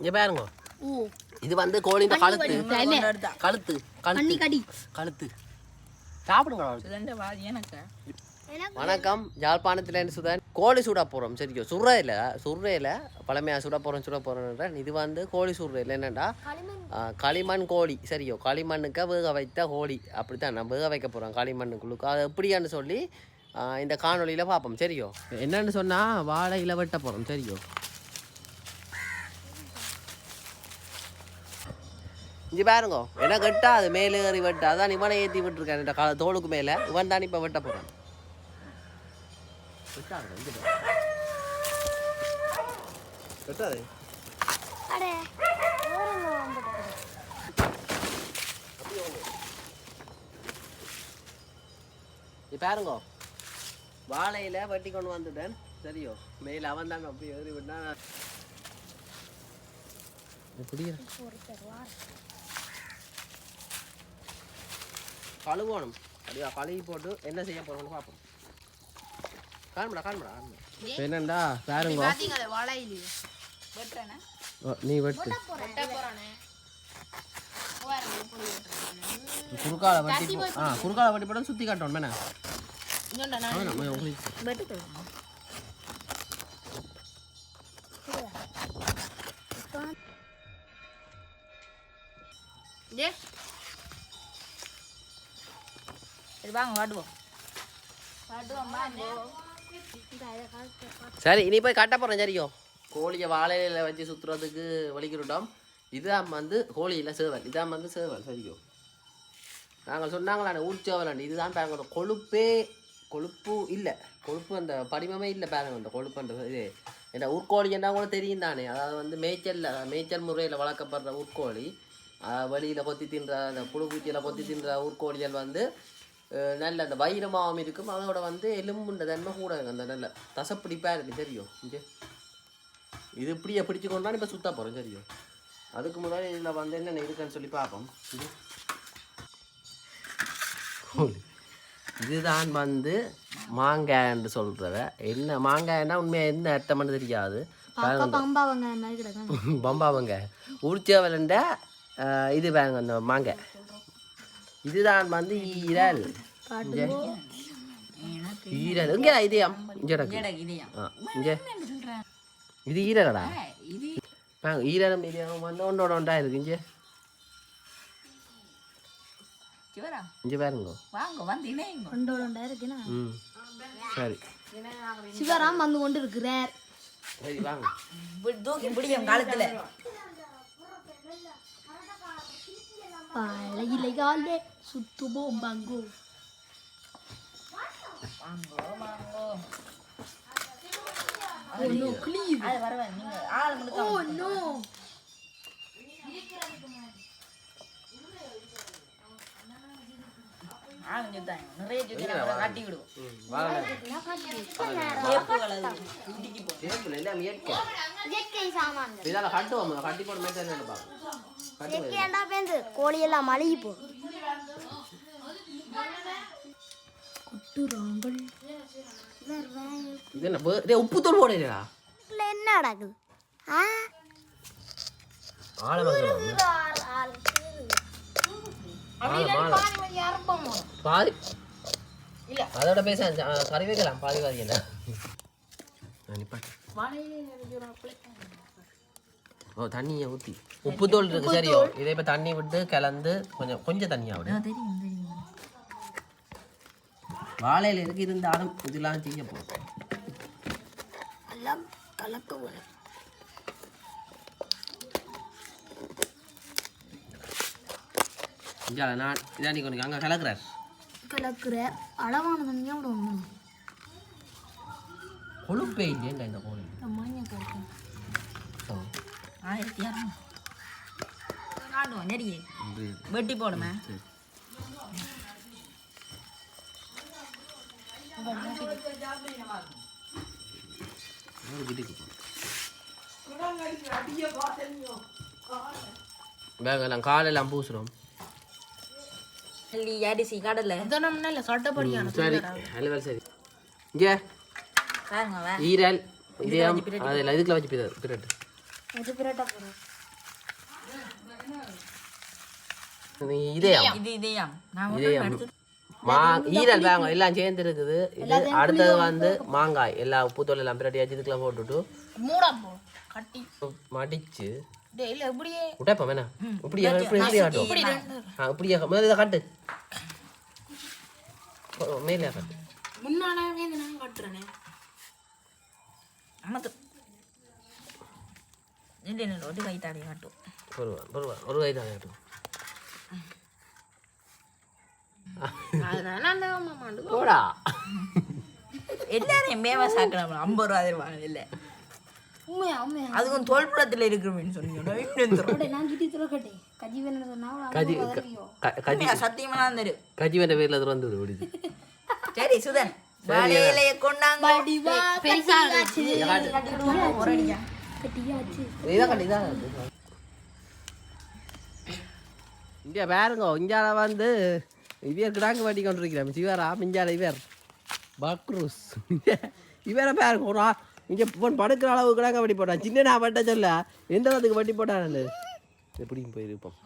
இங்க பாருங்க. இது வந்து கோழியோட கழுத்து கழுத்து கழுத்து கழுத்து சாப்பிடுங்க. வணக்கம், யாழ்ப்பாணத்துலேருந்து சுதன். கோழி சுட போகிறோம். சரியோ, சுடுறையில் பழமையாக சுட போகிறோம். இது வந்து கோழி சுடுறையில் என்னென்னா களிமண் கோழி. சரியோ, களிமண்ணுக்கு வேக வைத்த கோழி. அப்படித்தான் நான் வேக வைக்க போகிறோம் களிமண்ணுக்குள்ளுக்கு. அது எப்படியான்னு சொல்லி இந்த காணொலியில் பார்ப்போம். சரியோ, என்னென்னு சொன்னால் வாழையில் வெட்ட போகிறோம். சரியோ, இங்கே பாருங்க, என்ன கட்டா அது மேலே ஏறி வெட்ட. அதான் இவனை ஏற்றி விட்டுருக்கேன் இந்த தோளுக்கு மேலே. இவன் தான் இப்போ வெட்ட போகிறான். பாருங்க, வாழையில வெட்டி கொண்டு வந்துட்டேன். சரியோ, மேல அவன் தான் அப்படி ஏறி விட்டா. கழுவணும். அப்படியா, கழுவி போட்டு என்ன செய்ய போறோம்னு பார்ப்போம். காண்படா என்னண்டா பாருங்க. நீ வெட்டு. குறுக்கால வெட்டி போட்டு சுத்தி காட்டணும். மேனா சரி, இனி போய் கட்ட போறேன். சரியோ, கோழியை வாழையில வச்சு சுத்துறதுக்கு வலிக்கிட்டோம். இதான் வந்து கோழியில் சேவல். இதான் வந்து சேவல். சரியோ, நாங்கள் சொன்னாங்களே ஊர்ச்சேவல். இதுதான் பாருங்க, கொழுப்பு இல்லை, கொழுப்பு அந்த படிமமே இல்லை. பாருங்க, அந்த கொழுப்புன்றது இது என்ன ஊர்கோழி என்ன கூட தெரியும் தானே. அதாவது வந்து மேய்ச்சல் முறையில் வளர்க்கப்படுற ஊர்கோழி. வெளியில் கொத்தி தின்ற அந்த புழு பூச்சியில் கொத்தி தின்ற ஊர்கோழிகள் வந்து நல்ல அந்த வைரமாகவும் இருக்கும். அதோட வந்து எலும்புன்ற தன்மை கூட அந்த நல்ல தசப்பிடிப்பாக இருக்குது. சரியோ, இங்கே இது இப்படியே பிடிச்சி கொண்டாலும் இப்போ சுத்தா போகிறோம். சரியோ, அதுக்கு முன்னாடி இதில் வந்து என்னென்ன இருக்குன்னு சொல்லி பார்ப்போம். இதுதான் வந்து மாங்காய்ன்னு சொல்கிறத. என்ன மாங்காய்னா உண்மையாக என்ன அர்த்தம்னு தெரியாது. பம்பாவங்க உரிச்சவலண்ட இது பாருங்க, அந்த மாங்காய். இதுதான் வந்து ஈரல். ஈரல் இங்கே இதயம். இங்கே இது ஈரலடா. ஈரலும் இதயம் வந்து ஒன்றோட ஒன்றா இருக்கு. இங்கே இங்கே பாருங்க. சரி, சிவராம் வந்து கொண்டு இருக்கிறார். சரி வாங்க. காலத்துல இலைகாலே சுத்துவோம் பங்கோ. கட்டி விடுவோம். கோழியெல்லாம் மழுகி போ. உப்பு தோல் போடா. என்ன நடக்குது? அதோட பேச கறி வைக்கலாம். பாதி என்ன ஓ தண்ணியை ஊற்றி உப்பு தோல் இருக்கு. சரியோ, இதை இப்போ தண்ணி விட்டு கலந்து கொஞ்சம் தண்ணியாக விடு. வாழையில இருக்கு இருந்தாலும் இதெல்லாம் செய்ய போகும். நான் இதான் நீ கொஞ்சம் அங்கே கலக்குற அளவான தண்ணியாக விடணும். கொழுப்பே இல்லையா இந்த கோழி. 1200 வெட்டி போடுமே. நாங்கள் காலெல்லாம் பூசுகிறோம். அரிசி கடலை சரி அலுவல். சரி இங்கே ஈரல் இதயம் அதில் இதுக்குள்ள வச்சு பிறட்டு அது பிரட்டா போறோம். இதயம் இது இதயம் நான் இதயம் ஈரல் வாங்க எல்லாம் சேர்ந்து இருக்குது. இது அடுத்தது வந்து மாங்காய் எல்லாம் உப்புத்தோல் எல்லாம் பிரட்டி வச்சு இதுக்கெல்லாம் போட்டுட்டு கட்டி மடிச்சு டேய் எப்படியே உடைப்பா வேணா இப்படியே காட்டும். இப்படியே முதல்ல இதை காட்டு மேலே காட்டு முன்னாலே நான் கட்டுறேனே அம்மா இல்லை ஒரு கை தாடி காட்டும் ஒரு கை தான் காட்டும். போடா எல்லாரும் மேவா சாக்கலாம் 50 ரூபா தருவாங்க இல்லை உண்மையா உண்மையா அதுக்கும் தோல்புறத்தில் இருக்கிறோம்னு சொன்னீங்க நான் கிட்டி துறக்கட்டே கஜி வேணும் சொன்னா கஜி சத்தியமா தான் தரும் கஜிவன பேர்ல அது வந்து விடுது. சரி சுதன் வாழையிலைய கொண்டாங்க இங்கே பாருங்க இஞ்சால வந்து இவர் கிடாங்க வட்டி கொண்டிருக்கிறேன் சிவரா மிஞ்சால இவர் பக்ரூஸ் இவரை பாருங்க ஒரு இங்கே படுக்கிற அளவு கிடாங்க வட்டி போட்டான். சின்ன நான் வட்ட சொல்ல எந்த அளவுக்கு வட்டி போட்டான் எப்படியும் போயிருப்போம்.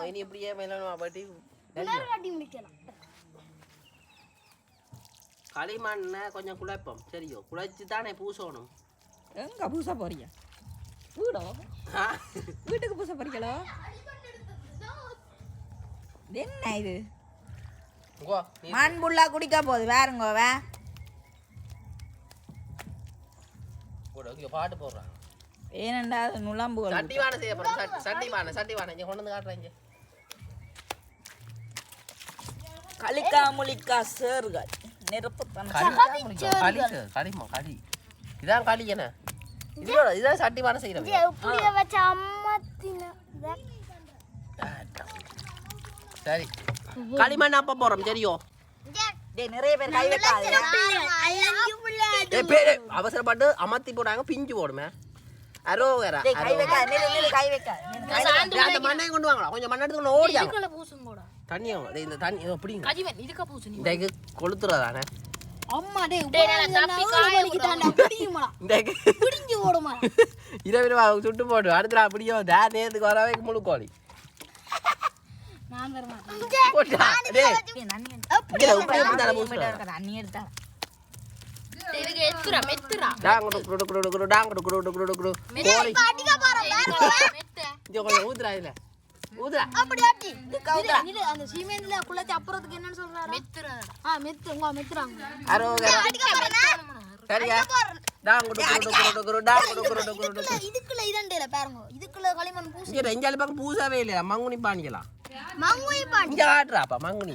இனி இப்படியே வட்டி களிமண்ணை கொஞ்சம் குழைப்போம். சரியோ குழைச்சி தானே பூசணும். எங்க பூச போறீங்க வீடோ வீட்டுக்கு பூச போறீங்களோ என்ன இது மண் புல்லா குடிக்க போகுது வேறுங்க பாட்டு போடுறாங்க ஏனண்டா நுழம்பு சட்டிவானை செய்ய போறோம். சட்டிவானை இங்க கொண்டு வந்து காட்டுறேன். கலிக்கா முலிக்கா சேர்கள் இதான் களி என்ன இதான் சட்டிவானை செய்யறோம். சரி களிமண் அப்ப போறோம். சரியோ நிறைய பேர் கை வைக்காது அவசரப்பட்டு அமர்த்தி போடாங்க பிஞ்சு போடுமே. அரோகரா கை வைக்காது அந்த மண்ணை கொண்டு வாங்கலாம். கொஞ்சம் மண்ணை எடுத்து ஓடியாங்க தண்ணியா இந்த தண்ணி பிடிங்க கொளுத்துறதானே இரவு சுட்டு போட்டு அடுத்த அப்படியோ நேரத்துக்கு வரவே முழுக்கோழி ஊத்துறா இல்ல ஊதுறா அந்த சீமெண்ட்ல குள்ளத்தி அப்புறத்துக்கு என்னன்னு சொல்றாரு மெத்துறாங்க சரியா இதுக்குள்ள இதண்டேல பாருங்க இதுக்குள்ள களிமண் பூசி ரெஞ்சாலி பக்கம் பூசாவே இல்லையா மங்குனி பாணிக்கலாம் இங்க காட்டுறாப்பா மங்குனி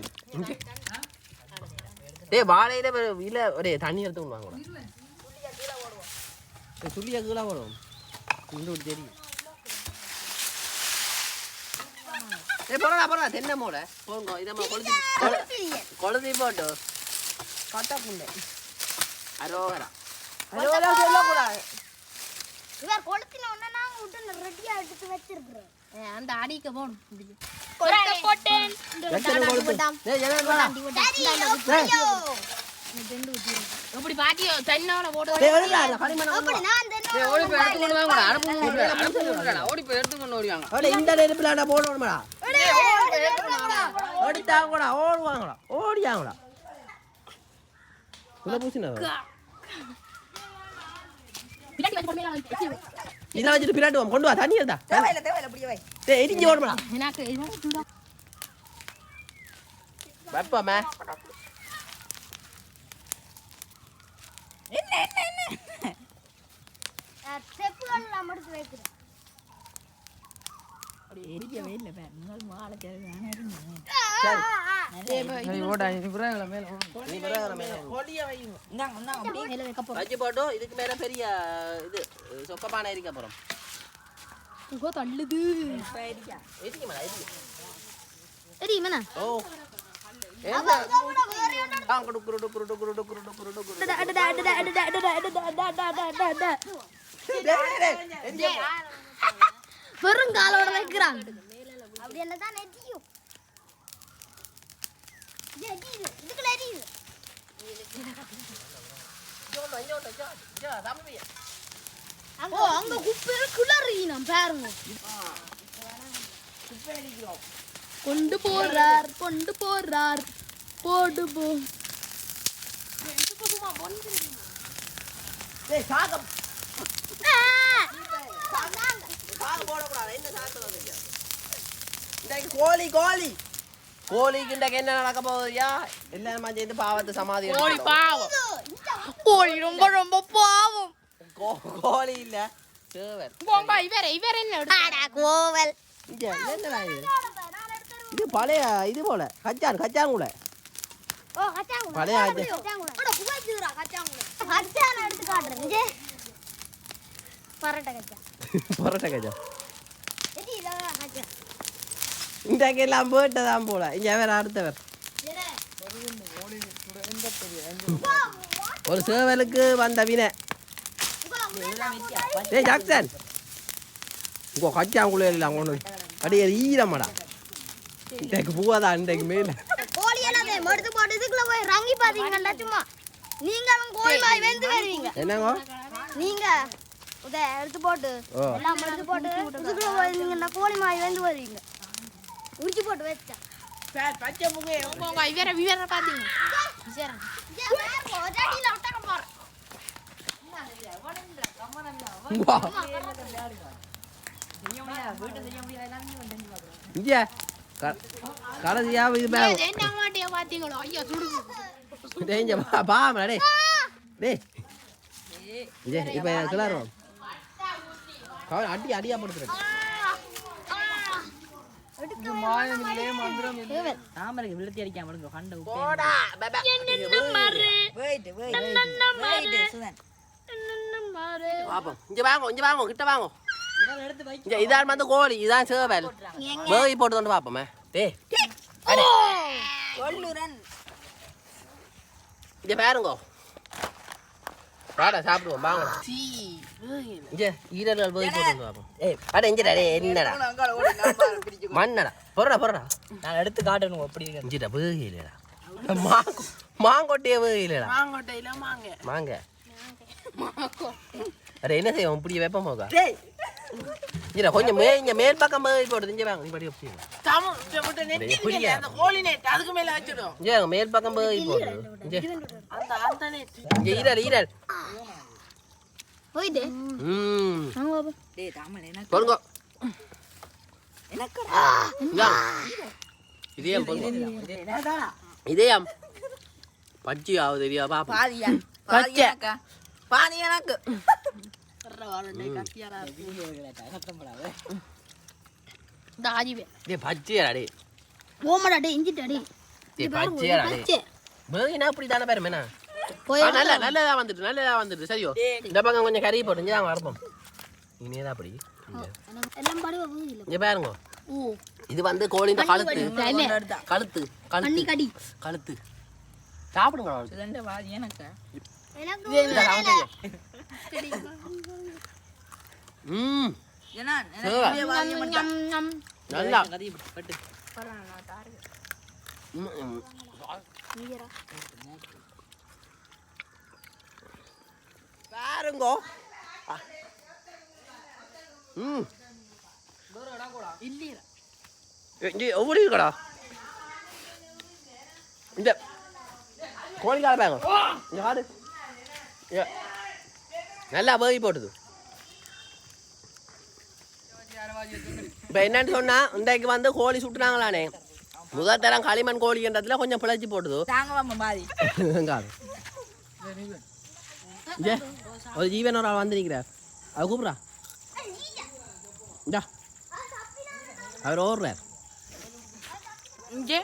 டேய் வாழையில இல்ல ஒரே தண்ணி எடுத்து வாங்க சுள்ளியா கீழே போடும் இந்த ஒரு தெரியும். போறா தென்னை மூட போங்க இதம்மா கொளுத்தி போட்டு கட்டா புண்டை அரோகரா சொல்லக்கூடாது இவர் கொளுத்தின உடனே நாங்க விட்டு ரெடியா எடுத்து வச்சிருக்கிறோம். அந்த அடிக்க போடும் எப்படி பாட்டியோ தண்ணோட போட்டு ஓடி போய் எடுத்துக்கொண்டு ஓடிவாங்க. இந்த நெருப்புல போடணுமா ஓடித்தாங்கடா ஓடுவாங்களா ஓடியாங்களா பூசினா இதை வச்சுட்டு பிராட்டுவோம் கொண்டு வா தண்ணி இருந்தா எரிஞ்சு ஓடுமா வைப்போமே இதுக்கு மேல பெரிய இது சொக்கப்பானை இருக்க போறோம். தள்ளுது பெருங்காலோட வைக்கிறாங்க அப்படி என்னதான் நெட்டியும் இதுக்குள்ள எரியுது ஓ அங்க குப்பையில கிளறீனம் பாருங்க. கொண்டு போறார் போடு போ. டேய் சாகம் போடக்கூடாது. என்ன சாப்பிடுறது? இன்றைக்கு கோழி கோழிக்கு இன்றைக்கு என்ன நடக்க போகுதுயா? எல்லாரும் சேர்ந்து பாவத்தை சமாதி. கோழி பாவம். கோழி ரொம்ப பாவம். கோழி இல்ல சேவல். இவர் என்ன ஆடா கோவல். என்னடா இது பழைய இது போல கச்சான் கூட. ஓ கச்சான் பழைய கச்சான் புகைச்சுறா கச்சான் எடுத்து காட்டுறேன். இங்க பரோட்டா கச்சான். எடி இதா கச்சான். இன்றைக்கு எல்லாம் போட்டதான் போல. இங்க வேற அடுத்தவர் ஒரு சேவலுக்கு வந்த வினை. டேய் ஜாக்சன் உங்க கச்சாங்குள்ள எல்லாம் கொண்டு அடியே ஈரமாடா. இன்றைக்கு பூவாதான் இன்றைக்கு மேல கோழி எல்லாம் எடுத்து போட்டு இதுக்குள்ள போய் ரங்கி பாத்தீங்கன்னா சும்மா நீங்களும் கோழி மாதிரி வெந்து வருவீங்க. என்னங்க நீங்க உத எடுத்து போட்டு எல்லாம் எடுத்து போட்டு இதுக்குள்ள போயிருந்தீங்கன்னா கோழி மாதிரி வெந்து வருவீங்க. உரிச்சு போட்டு வச்சா பச்சை புகை உங்க இவர பாத்தீங்க. சரி ஓஜாடில ஒட்டக்க போற. இங்க கடைசியா இது பேக் என்ன மாட்டியா பாத்தீங்களோ? ஐயா சுடுது. டேய் பாமடா டேய் இங்க இப்ப கிளறோம். அடியா படுத்துறேன். இது மாயமில்லே மந்திரம் இல்லை. தாமரை விழுத்தி அடிக்காம விடுங்க. கண்ட போடா பாபா வெயிட் சுதன். பாப்போம். இங்க வாங்க கிட்ட வாங்க. இங்க இதான் வந்து கோழி இதான் சேவல். வேகி போட்டு வந்து பாப்போமே. டேய் அடே கொல்லுரன். இங்க பாருங்க. வாடா சாப்பிடுவோம் வாங்க. இங்க ஈரல் வேகி போட்டு வந்து பாப்போம். ஏய் அட இங்கடா டேய் என்னடா மண்ணடா பொறடா நான் எடுத்து காட்டணும் அப்படி இருக்கு. இங்கடா வேகி இல்லடா. மாங்கொட்டையே வேகி இல்லடா. மாங்கொட்டையில மாங்க அட என்ன செய்வோம் இப்படி வெப்பம் போக. டேய் இங்க கொஞ்சம் இங்க மேல் பக்கம் வேகி போட்டு இங்க வாங்க. இப்படி அப்படியே தாம விட்டு நெட்டி அந்த கோழி நெட் அதுக்கு மேல வச்சிடும். இங்க மேல் பக்கம் வேகி போடு. இங்க அந்த நெட் இங்க ஈரல் போய்டு டேய் தாமரை எனக்கு பொறுங்க. எனக்குடா இதயம் பொறுங்க. என்னடா இதயம் பச்சி ஆகுது தெரியா பாப்பா. பாதியா பச்சை. பாதி எனக்கு தாஜிவே டேய் பச்சையா டேய். ஓமடா டேய் இஞ்சிடா டேய். டேய் பச்சையா டேய். வேகினா இப்படி தான பேரு மேனா. போய் நல்லதா வந்துட்டு சரியோ. இந்த பக்கம் கொஞ்சம் கறி போட்டு இங்க வாங்க வரப்போம். இனியேதான் அப்படி எல்லாம் படுவ இல்ல. இங்க பாருங்க. ஓ இது வந்து கோழியோட கழுத்து கண்ணி கடி கழுத்து சாப்பிடுங்க. ரெண்டு பாதி எனக்கு ம் ஏனா நல்லா பட்டு பாருங்க. ம் எப்படி இருக்கடா இந்த கோழிக்கார பாருங்க. இங்க காடு நல்லா வேகி போட்டுது. இப்போ என்னன்னு சொன்னா இன்றைக்கு வந்து கோழி சுட்டுனாங்களானே. முதல் தரம் களிமண் கோழின்றதுல கொஞ்சம் பிழைச்சி போட்டுது. தாங்கவாம பாதி ஒரு ஜீவன் ஒரு ஆள் வந்து நிற்கிறார். அது கூப்பிட்றா இந்தா அவர் ஓடுறார். இங்கே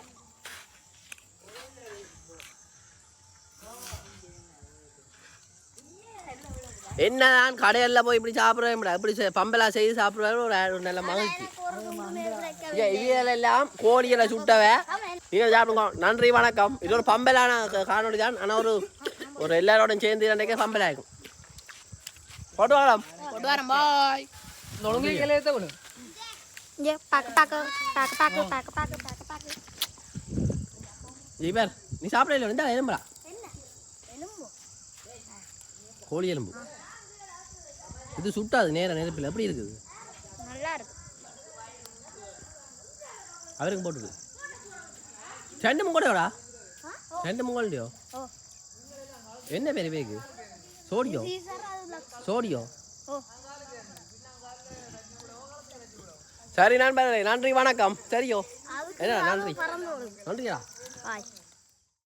என்னதான் கடையில் போய் இப்படி சாப்பிட்றேன் இப்படி பம்பலா செய்து சாப்பிட்றாரு ஒரு நல்ல மகிழ்ச்சி. இவையெல்லாம் கோழிகளை சுட்டவ நீங்கள் சாப்பிடுங்க. நன்றி வணக்கம். இது ஒரு பம்பலான காணொலி தான். ஆனால் ஒரு எல்லாரோடையும் சேர்ந்து அன்றைக்கே பம்பலா இருக்கும். போட்டு வரலாம் பாய். நொழுங்கிகளே தான் இங்க பாக்க ஜீவர் நீ சாப்பிடல இருந்தா எலும்புடா. கோழி எலும்பு. இது சுட்டாது நேரம் நெருப்பில் எப்படி இருக்குது? நல்லா இருக்கு. அவருக்கு போட்டுது 2 முங்கோடையோடா 2 முங்கோடையோ என்ன பேர் வேகு? சோடியோ சோடியோ. சரி நண்பர்களே, நன்றி வணக்கம். சரியோ என்ன நன்றி நன்றியா.